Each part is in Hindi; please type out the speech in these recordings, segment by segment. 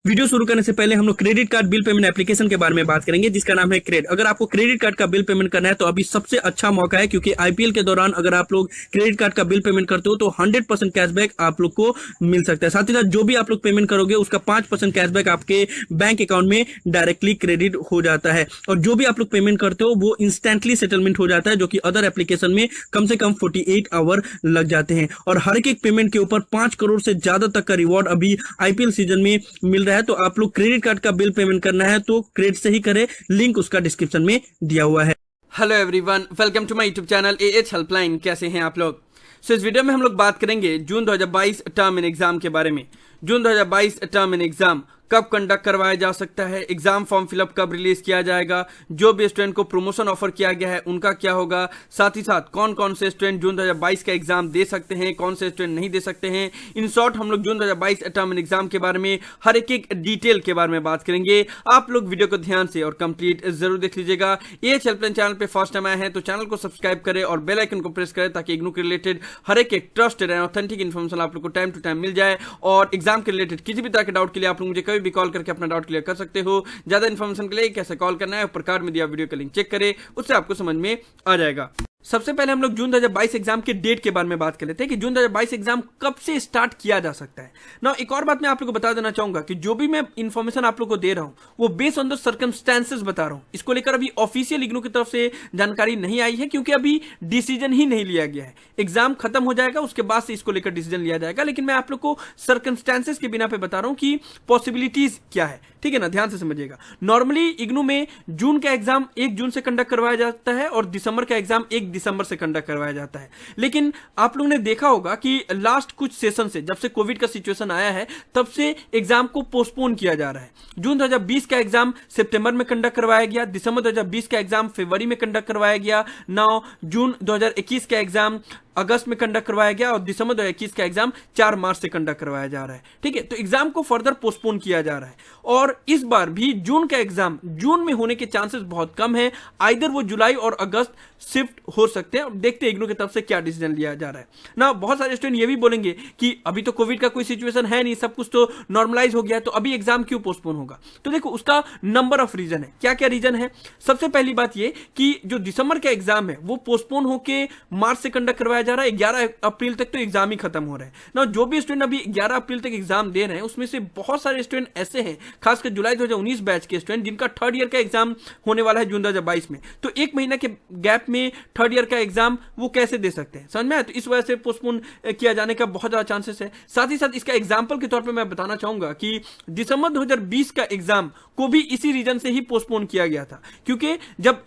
वीडियो शुरू करने से पहले हम लोग credit card bill payment application के बारे में बात करेंगे जिसका नाम है क्रेड। अगर आपको क्रेडिट कार्ड का बिल पेमेंट करना है तो अभी सबसे अच्छा मौका है, क्योंकि आईपीएल के दौरान अगर आप लोग क्रेडिट कार्ड का बिल पेमेंट करते हो तो 100% कैशबैक आप लोग को मिल सकता है। साथ ही साथ जो भी आप लोग पेमेंट करोगे उसका 5% कैशबैक आपके बैंक अकाउंट में डायरेक्टली क्रेडिट हो जाता है, और जो भी आप लोग पेमेंट करते हो वो इंस्टेंटली सेटलमेंट हो जाता है, जो कि अदर एप्लीकेशन में कम से कम 48 आवर लग जाते हैं। और हर एक पेमेंट के ऊपर 5 करोड़ से ज्यादा तक का रिवॉर्ड अभी आईपीएल सीजन में मिल रहा है। तो आप लोग क्रेडिट कार्ड का बिल पेमेंट करना है तो क्रेडिट से ही करें, लिंक उसका डिस्क्रिप्शन में दिया हुआ है। Hello everyone, welcome to my YouTube channel AH helpline. कैसे हैं आप लोग? इस वीडियो में हम लोग बात करेंगे जून 2022 टर्म इन एग्जाम के बारे में। जून 2022 टर्म इन एग्जाम कब कंडक्ट करवाया जा सकता है, एग्जाम फॉर्म फिलअप कब रिलीज किया जाएगा, जो भी स्टूडेंट को प्रमोशन ऑफर किया गया है उनका क्या होगा, साथ ही साथ कौन कौन से स्टूडेंट जून 2022 का एग्जाम दे सकते हैं, कौन से स्टूडेंट नहीं दे सकते हैं। इन शॉर्ट हम लोग जून 2022 टर्म इन एग्जाम के बारे में हर एक डिटेल के बारे में बात करेंगे। आप लोग वीडियो को ध्यान से और कंप्लीट जरूर देख लीजिएगा। ये हेल्पलाइन चैनल पे फर्स्ट टाइम आए हैं तो चैनल को सब्सक्राइब करें और बेल आइकन को प्रेस करें ताकि इग्नू के रिलेटेड हर एक ट्रस्टेड एंड ऑथेंटिक इन्फॉर्मेशन आप लोग को टाइम टू टाइम मिल जाए। और एग्जाम के रिलेटेड किसी भी तरह के डाउट के लिए आप लोग मुझे कभी भी कॉल करके अपना डाउट क्लियर कर सकते हो। ज्यादा इन्फॉर्मेशन के लिए कैसे कॉल करना है ऊपर कार्ड में दिया वीडियो का लिंक चेक करें, उससे आपको समझ में आ जाएगा। सबसे पहले हम लोग जून 2022 एग्जाम के डेट के बारे में बात कर लेते हैं कि जून 2022 एग्जाम कब से स्टार्ट किया जा सकता है ना। एक और बात मैं आप लोगों को बता देना चाहूंगा कि जो भी मैं इंफॉर्मेशन आप लोगों को दे रहा हूं वो बेस्ड ऑन द सर्कमस्टेंसेस बता रहा हूं। इसको लेकर अभी ऑफिशियल इग्नू की तरफ से जानकारी नहीं आई है, क्योंकि अभी डिसीजन ही नहीं लिया गया है। एग्जाम खत्म हो जाएगा उसके बाद से इसको लेकर डिसीजन लिया जाएगा, लेकिन मैं आप लोग को सर्कमस्टेंसेस के बिना पे बता रहा हूं कि पॉसिबिलिटीज क्या है, ठीक है ना। ध्यान से समझिएगा। नॉर्मली इग्नू में जून का एग्जाम 1 जून से कंडक्ट करवाया जाता है और दिसंबर का एग्जाम 1 दिसंबर से कंडक्ट करवाया जाता है। लेकिन आप लोगों ने देखा होगा कि लास्ट कुछ सेशन से, जब से कोविड का सिचुएशन आया है तब से एग्जाम को पोस्टपोन किया जा रहा है। जून 2020 का एग्जाम सितंबर में कंडक्ट करवाया गया, दिसंबर 2020 का एग्जाम फरवरी में कंडक्ट करवाया गया। नाउ जून 2021 का एग्जाम अगस्त में कंडक्ट करवाया गया और दिसंबर 2021 का एग्जाम 4 मार्च से कंडक्ट करवाया जा रहा है, ठीक है। तो एग्जाम को फर्दर पोस्टपोन किया जा रहा है और इस बार भी जून का एग्जाम जून में होने के चांसेस बहुत कम है। आइदर वो जुलाई और अगस्त शिफ्ट हो सकते हैं। देखते हैं इग्नू की तरफ से क्या डिसीजन लिया जा रहा है ना। बहुत सारे स्टूडेंट ये भी बोलेंगे कि अभी तो कोविड का कोई सिचुएशन है नहीं, सब कुछ तो नॉर्मलाइज हो गया है, तो अभी एग्जाम क्यों पोस्टपोन होगा। तो देखो उसका नंबर ऑफ रीजन है। क्या क्या रीजन है? सबसे पहली बात ये कि जो दिसंबर का एग्जाम है वो पोस्टपोन होकर मार्च से कंडक्ट करवाया जा रहा है। 11 अप्रैल तक तो एग्जाम ही खत्म हो रहा है ना। जो भी स्टूडेंट अभी 11 अप्रैल तक एग्जाम दे रहे हैं उसमें से बहुत सारे स्टूडेंट ऐसे हैं, खासकर जुलाई 2019 बैच के स्टूडेंट, जिनका थर्ड ईयर का एग्जाम होने वाला है जून 2022 में। तो 1 महीना के गैप में थर्ड ईयर का एग्जाम वो कैसे दे सकते हैं, समझ में आया? तो इस वजह से पोस्टपोन किया जाने का बहुत ज्यादा चांसेस है। साथ ही साथ इसका एग्जाम्पल के तौर पर मैं बताना चाहूंगा कि दिसंबर 2020 का एग्जाम को भी इसी रीजन से ही पोस्टपोन किया गया था, क्योंकि जब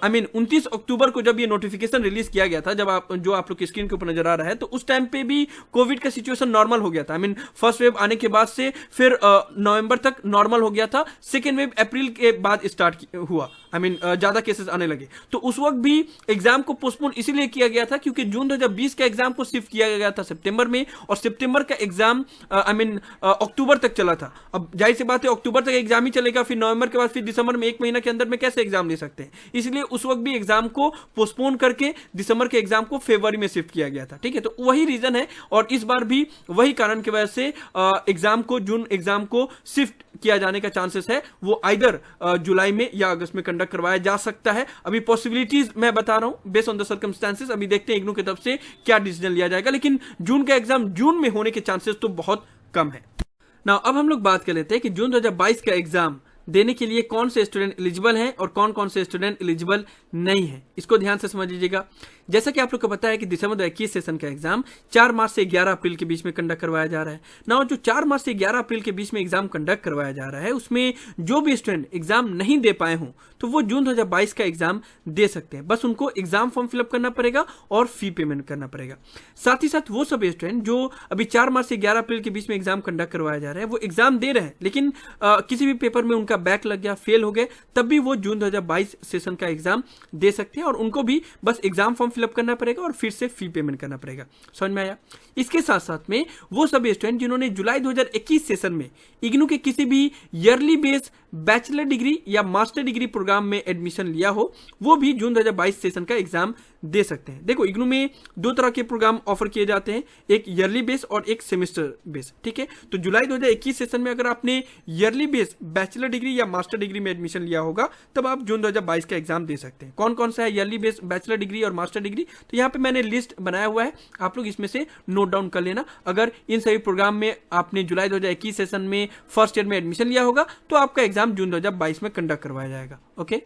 29 अक्टूबर को जब ये नोटिफिकेशन रिलीज किया गया था, जब आप लोग की स्क्रीन के ऊपर नजर आ रहा है, तो उस टाइम पे भी कोविड का सिचुएशन नॉर्मल हो गया था। फर्स्ट वेव आने के बाद से फिर नवंबर तक नॉर्मल हो गया था। सेकेंड वेव अप्रैल के बाद स्टार्ट हुआ, ज्यादा केसेस आने लगे। तो उस वक्त भी एग्जाम को पोस्टपोन इसीलिए किया गया था क्योंकि जून 2020 का एग्जाम को शिफ्ट किया गया था सितंबर में, और सितंबर का एग्जाम अक्टूबर तक चला था। अब जाहिर सी बात है अक्टूबर तक एग्जाम ही चलेगा, फिर नवंबर के बाद फिर दिसंबर में 1 महीना के अंदर में कैसे एग्जाम ले सकते हैं। इसलिए उस वक्त भी एग्जाम को पोस्टपोन करके दिसंबर के एग्जाम को फरवरी में शिफ्ट किया गया था, ठीक है। तो वही रीजन है और इस बार भी वही कारण की वजह से एग्जाम को जून एग्जाम को शिफ्ट किया जाने का चांसेस है। वो आइदर जुलाई में या अगस्त में कंडक्ट करवाया जा सकता है। अभी पॉसिबिलिटीज मैं बता रहा हूं बेस्ड ऑन द सर्कमस्टेंसेस। अभी देखते हैं इग्नू की तरफ से क्या डिसीजन लिया जाएगा, लेकिन जून का एग्जाम जून में होने के चांसेस तो बहुत कम है ना। अब हम लोग बात कर लेते हैं कि जून 2022 का एग्जाम देने के लिए कौन से स्टूडेंट एलिजिबल हैं और कौन कौन से स्टूडेंट एलिजिबल नहीं है। इसको ध्यान से समझ लीजिएगा। जैसा कि आप लोग को पता है कि दिसंबर 2021 सेशन का एग्जाम 4 मार्च से 11 अप्रैल के बीच में कंडक्ट करवाया जा रहा है ना। जो 4 मार्च से 11 अप्रैल के बीच में एग्जाम कंडक्ट करवाया जा रहा है उसमें जो भी स्टूडेंट एग्जाम नहीं दे पाए हों तो वो जून 2022 का एग्जाम दे सकते हैं। बस उनको एग्जाम फॉर्म फिलअप करना पड़ेगा और फी पेमेंट करना पड़ेगा। साथ ही साथ वो सब स्टूडेंट जो अभी 4 मार्च से 11 अप्रैल के बीच में एग्जाम कंडक्ट करवाया जा रहा है वो एग्जाम दे रहे हैं, लेकिन किसी भी पेपर में उनका बैक लग गया, फेल हो गए, तब भी वो जून 2022 सेशन का एग्जाम दे सकते हैं और उनको भी बस एग्जाम फॉर्म फिलअप करना पड़ेगा और फिर से फी पेमेंट करना पड़ेगा। समझ में आया? इसके साथ साथ में वो सभी स्टूडेंट जिन्होंने जुलाई 2021 सेशन में इग्नू के किसी भी ईयरली बेस बैचलर डिग्री या मास्टर डिग्री प्रोग्राम में एडमिशन लिया हो, वो भी जून 2022 सेशन का एग्जाम दे सकते हैं। देखो, इग्नू में दो तरह के प्रोग्राम ऑफर किए जाते हैं, एक ईयरली बेस और एक सेमेस्टर बेस। ठीक है, तो जुलाई 2021 सेशन में अगर आपने ईयरली बेस बैचलर डिग्री या मास्टर डिग्री में एडमिशन लिया होगा, तब आप जून 2022 का एग्जाम दे सकते हैं। कौन कौन सा है ईयरली बेस बैचलर डिग्री और मास्टर डिग्री, तो यहाँ पे मैंने लिस्ट बनाया हुआ है, आप लोग इसमें से नोट डाउन कर लेना। अगर इन सभी प्रोग्राम में आपने जुलाई 2021 सेशन में फर्स्ट ईयर में एडमिशन लिया होगा, तो आपका एग्जाम जून 2022 में कंडक्ट करवाया जाएगा। ओके,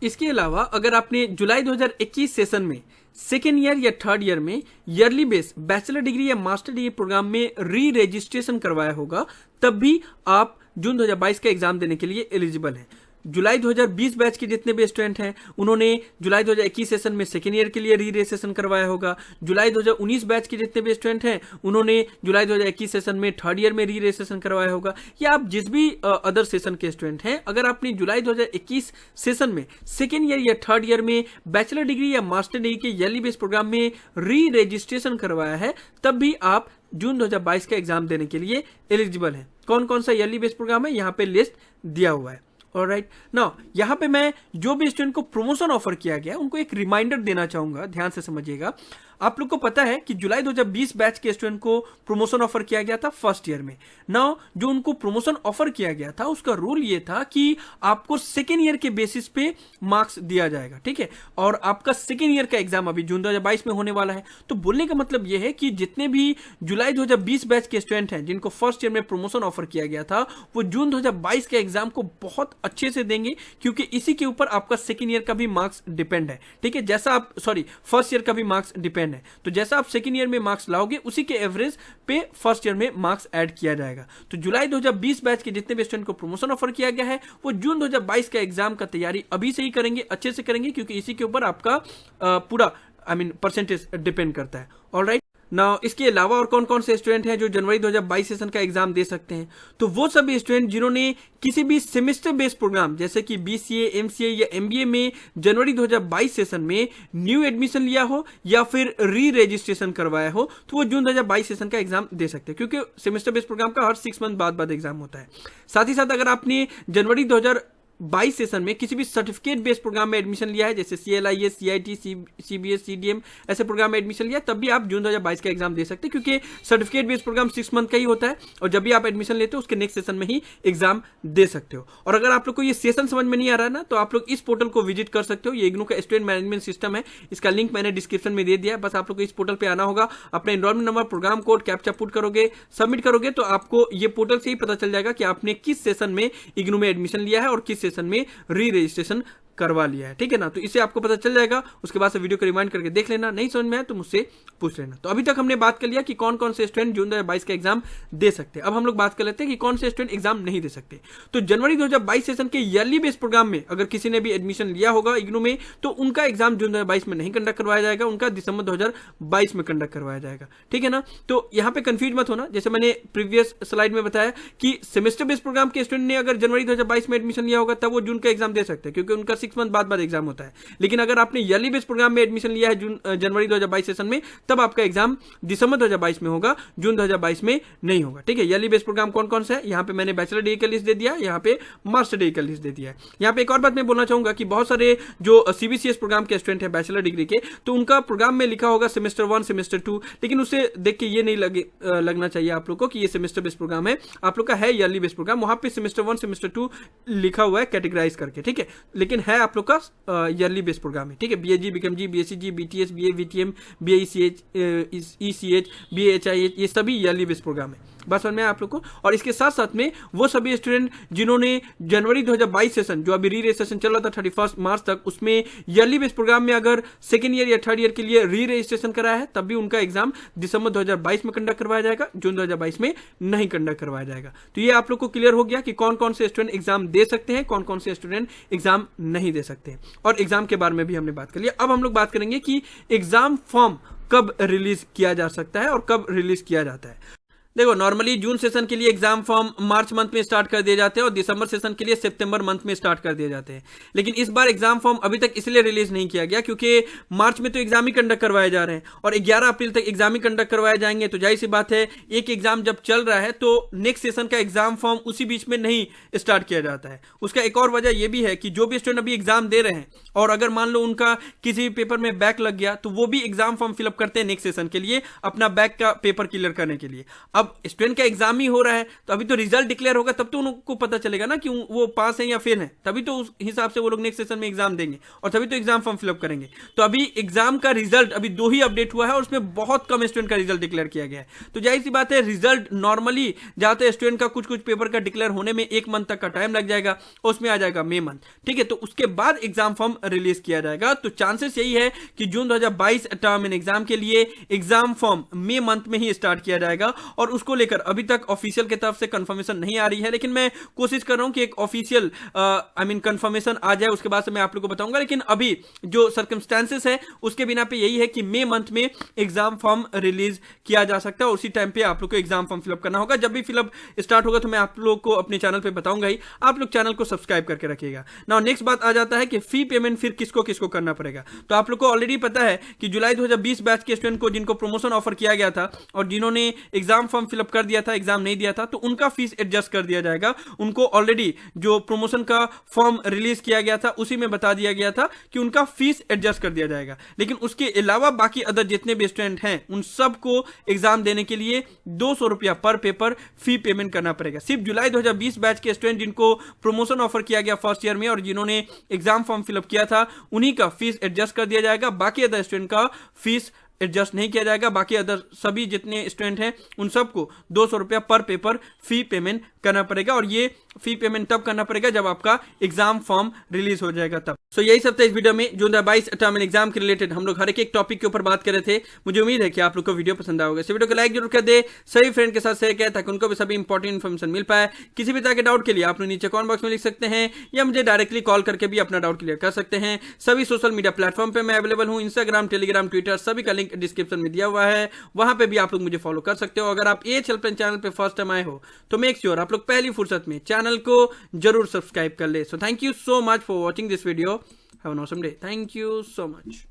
इसके अलावा अगर आपने जुलाई 2021 सेशन में सेकेंड ईयर या थर्ड ईयर में ईयरली बेस बैचलर डिग्री या मास्टर डिग्री प्रोग्राम में री रजिस्ट्रेशन करवाया होगा, तब भी आप जून 2022 का एग्जाम देने के लिए एलिजिबल हैं। जुलाई 2020 बैच के जितने भी स्टूडेंट हैं, उन्होंने जुलाई 2021 सेशन में सेकेंड ईयर के लिए री रजिस्ट्रेशन करवाया होगा। जुलाई 2019 बैच के जितने भी स्टूडेंट हैं, उन्होंने जुलाई 2021 सेशन में थर्ड ईयर में री रजिस्ट्रेशन करवाया होगा। या आप जिस भी अदर सेशन के स्टूडेंट हैं, अगर आपने जुलाई 2021 सेशन में सेकेंड ईयर या थर्ड ईयर में बैचलर डिग्री या मास्टर डिग्री के ईयरली बेस प्रोग्राम में री रजिस्ट्रेशन करवाया है, तब भी आप जून 2022 का एग्जाम देने के लिए एलिजिबल हैं। कौन कौन सा ईयरली बेस प्रोग्राम है, यहाँ पे लिस्ट दिया हुआ है। ऑलराइट, नाउ यहाँ पे मैं जो भी स्टूडेंट को प्रमोशन ऑफर किया गया उनको एक रिमाइंडर देना चाहूंगा, ध्यान से समझिएगा। आप लोग को पता है कि जुलाई 2020 बैच के स्टूडेंट को प्रमोशन ऑफर किया गया था फर्स्ट ईयर में। नाउ जो उनको प्रमोशन ऑफर किया गया था, उसका रूल ये था कि आपको सेकेंड ईयर के बेसिस पे मार्क्स दिया जाएगा। ठीक है, और आपका सेकेंड ईयर का एग्जाम अभी जून 2022 में होने वाला है। तो बोलने का मतलब ये है कि जितने भी जुलाई 2020 बैच के स्टूडेंट हैं जिनको फर्स्ट ईयर में प्रमोशन ऑफर किया गया था, वो जून 2022 के एग्जाम को बहुत अच्छे से देंगे, क्योंकि इसी के ऊपर आपका सेकेंड ईयर का भी मार्क्स डिपेंड है। ठीक है, जैसा आप फर्स्ट ईयर का भी मार्क्स डिपेंड है, तो जैसा आप सेकेंड ईयर में मार्क्स लाओगे, उसी के एवरेज पे फर्स्ट ईयर में मार्क्स ऐड किया जाएगा। तो जुलाई 2020 बैच के जितने भी स्टूडेंट को प्रमोशन ऑफर किया गया है, वो जून 2022 का एग्जाम का तैयारी अभी से ही करेंगे, अच्छे से करेंगे, क्योंकि इसी के ऊपर आपका पूरा परसेंटेज डिपेंड करता है। ऑलराइट, नाउ इसके अलावा और कौन कौन से स्टूडेंट हैं जो जनवरी 2022 सेशन का एग्जाम दे सकते हैं, तो वो सभी स्टूडेंट जिन्होंने किसी भी सेमेस्टर बेस्ड प्रोग्राम जैसे कि बीसीए, एमसीए या एमबीए में जनवरी 2022 सेशन में न्यू एडमिशन लिया हो या फिर री रजिस्ट्रेशन करवाया हो, तो वो जून 2022 सेशन का एग्जाम दे सकते हैं, क्योंकि सेमेस्टर बेस्ड प्रोग्राम का हर 6 मंथ बाद एग्जाम होता है। साथ ही साथ अगर आपने जनवरी 2022 सेशन में किसी भी सर्टिफिकेट बेस्ड प्रोग्राम में एडमिशन लिया है, जैसे CLIS, CIT, CBS, CDM ऐसे प्रोग्राम में एडमिशन लिया, तब भी आप जून 2022 का एग्जाम दे सकते हैं, क्योंकि सर्टिफिकेट बेस्ड प्रोग्राम 6 मंथ का ही होता है और जब भी आप एडमिशन लेते हो उसके नेक्स्ट सेशन में ही एग्जाम दे सकते हो। और अगर आप लोग को ये सेशन समझ में नहीं आ रहा है ना, तो आप लोग इस पोर्टल को विजिट कर सकते हो। ये इग्नू का स्टूडेंट मैनेजमेंट सिस्टम है, इसका लिंक मैंने डिस्क्रिप्शन में दे दिया है। बस आप लोग को इस पोर्टल पे आना होगा, अपना enrolment number, programme code, captcha put करोगे, सबमिट करोगे, तो आपको ये पोर्टल से ही पता चल जाएगा कि आपने किस सेशन में इग्नू में एडमिशन लिया है और किस सेशन में री रजिस्ट्रेशन करवा लिया है। ठीक है ना, तो इससे आपको पता चल जाएगा। उसके बाद से वीडियो को रिमाइंड करके देख लेना, नहीं समझ में आया तो मुझसे पूछ लेना। तो अभी तक हमने बात कर लिया कि कौन कौन से स्टूडेंट जून 2022 का एग्जाम दे सकते हैं। अब हम लोग बात कर लेते हैं कि कौन से स्टूडेंट एग्जाम नहीं दे सकते। तो जनवरी 2022 सेशन के ईयरली बेस प्रोग्राम में अगर किसी ने भी एडमिशन लिया होगा इग्नू में, तो उनका एग्जाम जून 2022 में नहीं कंडक्ट करवाया जाएगा, उनका दिसंबर 2022 में कंडक्ट करवाया जाएगा। ठीक है ना, तो यहाँ पे कंफ्यूज मत होना। जैसे मैंने प्रीवियस स्लाइड में बताया कि सेमेस्टर बेस्ड प्रोग्राम के स्टूडेंट ने अगर जनवरी 2022 में एडमिशन लिया होगा, तब वो जून का एग्जाम दे सकते हैं, क्योंकि उनका 6 मंथ बाद एग्जाम होता है। लेकिन अगर आपने ईयरली बेस्ड प्रोग्राम में एडमिशन लिया है जनवरी 2022 सेशन में, तब आपका एग्जाम दिसंबर 2022 में होगा, जून 2022 में नहीं होगा। ठीक है, ईयरली बेस्ड प्रोग्राम कौन कौन सा है, यहाँ पे मैंने बैचलर डिग्री का लिस्ट दे दिया, यहाँ पे मास्टर डिग्री का लिस्ट दे दिया है। यहाँ पे एक और बात मैं बोलना चाहूंगा कि बहुत सारे जो CBCS प्रोग्राम के स्टूडेंट है बैचलर डिग्री के, तो उनका प्रोग्राम में लिखा होगा सेमेस्टर 1, सेमेस्टर 2, लेकिन उसे देख के ये नहीं लगना चाहिए आप लोग को कि ये सेमेस्टर बेस्ड प्रोग्राम है। आप लोग का है ईयरली बेस्ड प्रोग्राम, वहां पे सेमेस्टर 1, सेमेस्टर 2 लिखा हुआ है कैटेगराइज करके। ठीक है, लेकिन है आप लोग का ईयरली बेस्ड प्रोग्राम है। ठीक है, BAG, BCom, BSc, BTS, BA, VTM, BAECH, ECH, BAHIH, ये सभी ईयरली बेस्ड प्रोग्राम है। बस समझ में आप लोग को। और इसके साथ साथ में वो सभी स्टूडेंट जिन्होंने जनवरी 2022 सेशन जो अभी री रजिस्ट्रेशन चल रहा था 31 मार्च तक, उसमें ईयरली बेस्ड प्रोग्राम में अगर सेकेंड ईयर या थर्ड ईयर के लिए री रजिस्ट्रेशन कराया है, तब भी उनका एग्जाम दिसंबर 2022 में कंडक्ट करवाया जाएगा, जून 2022 में नहीं कंडक्ट करवाया जाएगा। तो ये आप लोग को क्लियर हो गया कि कौन कौन से स्टूडेंट एग्जाम दे सकते हैं, कौन कौन से स्टूडेंट एग्जाम नहीं दे सकते हैं। और एग्जाम के बारे में भी हमने बात कर लिया। अब हम लोग बात करेंगे कि एग्जाम फॉर्म कब रिलीज किया जा सकता है और कब रिलीज किया जाता है। देखो नॉर्मली जून सेशन के लिए एग्जाम फॉर्म मार्च मंथ में स्टार्ट कर दिए जाते हैं और दिसंबर सेशन के लिए सितंबर मंथ में स्टार्ट कर दिए जाते हैं। लेकिन इस बार एग्जाम फॉर्म अभी तक इसलिए रिलीज नहीं किया गया क्योंकि मार्च में तो एग्जाम ही कंडक्ट करवाए जा रहे हैं और 11 अप्रैल तक एग्जाम ही कंडक्ट करवाए जाएंगे। तो जाहिर सी बात है एक एग्जाम जब चल रहा है तो नेक्स्ट सेशन का एग्जाम फॉर्म उसी बीच में नहीं स्टार्ट किया जाता है। उसका एक और वजह यह भी है कि जो भी स्टूडेंट अभी एग्जाम दे रहे हैं और अगर मान लो उनका किसी भी पेपर में बैक लग गया तो वो भी एग्जाम फॉर्म फिलअप करते हैं नेक्स्ट सेशन के लिए अपना बैक का पेपर क्लियर करने के लिए। अब स्टूडेंट का एग्जाम ही हो रहा है तो अभी तो रिजल्ट डिक्लेयर होगा तब तो उनको पता चलेगा ना कि वो पास है या फेल है, तभी तो उस हिसाब से वो लोग नेक्स्ट सेशन में एग्जाम देंगे और तभी तो एग्जाम फॉर्म फिलअप करेंगे। तो अभी एग्जाम का रिजल्ट अभी 2 ही अपडेट हुआ है और उसमें बहुत कम स्टूडेंट का रिजल्ट डिक्लेयर किया गया है। तो जाहिर सी बात है रिजल्ट नॉर्मली जाते हैं स्टूडेंट का कुछ पेपर का डिक्लेयर होने में 1 मंथ तक का टाइम लग जाएगा और उसमें आ जाएगा मई मंथ, ठीक है। तो उसके बाद एग्जाम फॉर्म रिलीज किया जाएगा। तो चांसेस यही है कि जून 2022 टर्म इन एग्जाम के लिए एग्जाम फॉर्म मई मंथ में ही स्टार्ट किया जाएगा और उसको लेकर अभी तक ऑफिशियल की तरफ से कंफर्मेशन नहीं आ रही है, लेकिन मैं कोशिश कर रहा हूं कि एक ऑफिशियल कंफर्मेशन आ जाए उसके बाद से मैं आप लोगों को बताऊंगा। लेकिन अभी जो सर्कमस्टेंसेस है उसके बिना पे यही है कि मई मंथ में एग्जाम फॉर्म रिलीज किया जा सकता है और उसी टाइम पे आप लोग को एग्जाम फॉर्म फिलअप करना होगा। जब भी फिलअप स्टार्ट होगा तो मैं आप लोग को अपने चैनल पे बताऊंगा ही, आप लोग चैनल को सब्सक्राइब करके रखिएगा। नाउ नेक्स्ट बात आ जाता है कि फी पेमेंट फिर किसको किसको करना पड़ेगा। तो आप लोग को ऑलरेडी पता है कि जुलाई 2020 बैच के स्टूडेंट को जिनको प्रमोशन ऑफर किया गया था और जिन्होंने एग्जाम फॉर्म फिलअप कर दिया था, एग्जाम नहीं दिया था, तो उनका फीस एडजस्ट कर दिया जाएगा। उनको ऑलरेडी जो प्रमोशन का फॉर्म रिलीज किया गया था उसी में बता दिया गया था कि उनका फीस एडजस्ट कर दिया जाएगा। लेकिन उसके अलावा बाकी अदर जितने भी स्टूडेंट हैं उन सबको एग्जाम देने के लिए 200 रुपया पर पेपर फी पेमेंट करना पड़ेगा। सिर्फ जुलाई 2020 बैच के स्टूडेंट जिनको प्रमोशन ऑफर किया गया फर्स्ट ईयर में और जिन्होंने एग्जाम फॉर्म फिलअप किया था उन्हीं का फीस एडजस्ट कर दिया जाएगा। बाकी अदर स्टूडेंट का फीस एडजस्ट नहीं किया जाएगा। बाकी अदर सभी जितने स्टूडेंट हैं उन सबको 200 रुपया पर पेपर फी पेमेंट करना पड़ेगा और ये फी पेमेंट तब करना पड़ेगा जब आपका एग्जाम फॉर्म रिलीज हो जाएगा तब। सो यही सब था इस वीडियो में। जून 2022 टर्म इन एग्जाम के रिलेटेड हम लोग हर एक टॉपिक के ऊपर बात कर रहे थे। मुझे उम्मीद है कि आप लोग को वीडियो पसंद आएगा। इस वीडियो को लाइक जरूर कर दे, सभी फ्रेंड के साथ शेयर किया ताकि उनको भी सभी इंपॉर्टेंट इन्फॉर्मेशन मिल पाए। किसी भी तरह के डाउट के लिए आप लोग नीचे कमेंट बॉक्स में लिख सकते हैं या मुझे डायरेक्टली कॉल करके भी अपना डाउट क्लियर कर सकते हैं। सभी सोशल मीडिया प्लेटफॉर्म पर मैं अवेलेबल हूँ, इंस्टाग्राम, टेलीग्राम, ट्विटर, सभी का लिंक डिस्क्रिप्शन में दिया हुआ है, वहां पे भी आप लोग मुझे फॉलो कर सकते हो। अगर आप एएच हेल्पलाइन चैनल पे फर्स्ट टाइम आए हो तो मेक श्योर आप लोग पहली फुर्सत में चैनल को जरूर सब्सक्राइब कर ले। So thank you so much for watching this video. Have an awesome day. Thank you so much.